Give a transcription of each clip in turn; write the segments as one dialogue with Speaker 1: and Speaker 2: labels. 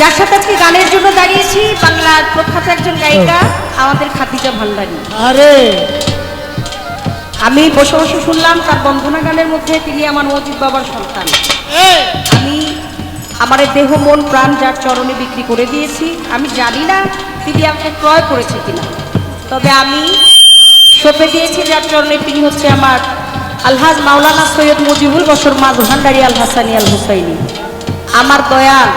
Speaker 1: যার সাথে আজকে গানের জন্য দাঁড়িয়েছি বাংলার প্রখ্যাত একজন গায়িকা আমাদের খাদিজা ভান্ডারী।
Speaker 2: আরে
Speaker 1: আমি বসে বসে শুনলাম তার বন্ধনা গানের মধ্যে তিনি আমার মজিদ বাবার সন্তান। আমি আমার দেহ মন প্রাণ যার চরণে বিক্রি করে দিয়েছি। আমি জানি না তিনি আমাকে ক্রয় করেছে কিনা, তবে আমি সঁপে দিয়েছি যার চরণে তিনি হচ্ছে আমার আলহাজ মাওলানা সৈয়দ মুজিবুল বশর মাঝ ভান্ডারী আল হাসানি আল হুসাইনি। আমার দয়াল,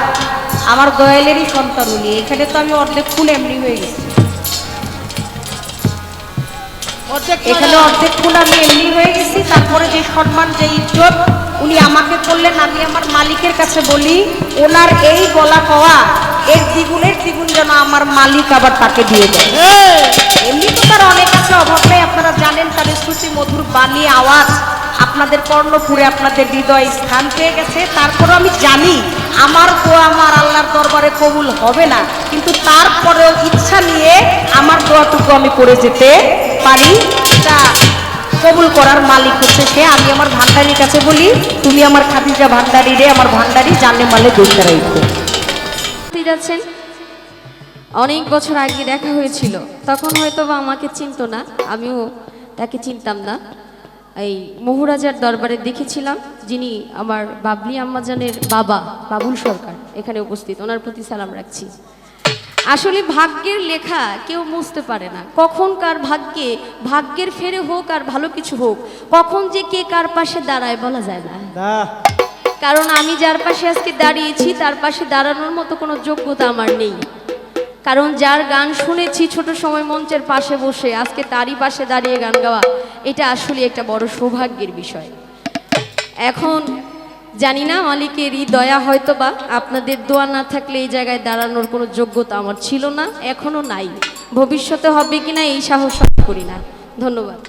Speaker 1: আমার দয়ালেরই সন্তান উনি। এখানে তো আমি অর্ধেক খুন এমনি হয়ে গেছি, এখানে অর্ধেক খুন আমি এমনি হয়ে গেছি। তারপরে যে সম্মান, যে ইজ্জত উনি আমাকে করলেন, আমি আমার মালিকের কাছে বলি ওনার এই বলা পাওয়া এর দ্বিগুণের দ্বিগুণ যেন আমার মালিক আবার তাকে দিয়ে দেয়। এমনি তো তার অনেক আছে, অভাব নেই। আপনারা জানেন তার শ্রুতি মধুর বাণী আওয়াজ আপনাদের কর্ণপুরে আপনাদের হৃদয় স্থান পেয়ে গেছে। তারপরে আমি জানি আমার দোয়া আমার আল্লাহর দরবারে কবুল হবে না, কিন্তু তারপরেও ইচ্ছা নিয়ে আমার দোয়াটুকু আমি করে যেতে পারি। এটা কবুল করার মালিক হচ্ছে সে। আমি আমার ভান্ডারির কাছে বলি তুমি আমার খাদিজা ভান্ডারী রে, আমার ভান্ডারী জানে মালে দইটা রাখো।
Speaker 3: যাচ্ছেন অনেক বছর আগে দেখা হয়েছিল, তখন হয়তো বা আমাকে চিনতো না, আমিও তাকে চিনতাম না। এই মহুরাজার দরবারে দেখেছিলাম, যিনি আমার বাবলি আম্মাজানের বাবা বাবুল সরকার এখানে উপস্থিত, ওনার প্রতি সালাম রাখছি। আসলে ভাগ্যের লেখা কেউ মুছতে পারে না, কখন কার ভাগ্যে ভাগ্যের ফেরে হোক আর ভালো কিছু হোক, কখন যে কে কার পাশে দাঁড়ায় বলা যায় না। কারণ আমি যার পাশে আজকে দাঁড়িয়েছি তার পাশে দাঁড়ানোর মতো কোনো যোগ্যতা আমার নেই। কারণ যার গান শুনেছি ছোট সময় মঞ্চের পাশে বসে, আজকে তারই পাশে দাঁড়িয়ে গান গাওয়া, এটা আসলে একটা বড় সৌভাগ্যের বিষয়। এখন জানি না মালিকের এই দয়া, হয়তো বা আপনাদের দোয়া না থাকলে এই জায়গায় দাঁড়ানোর কোনো যোগ্যতা আমার ছিল না, এখনো নাই, ভবিষ্যতে হবে কিনা এই সাহস করি না। ধন্যবাদ।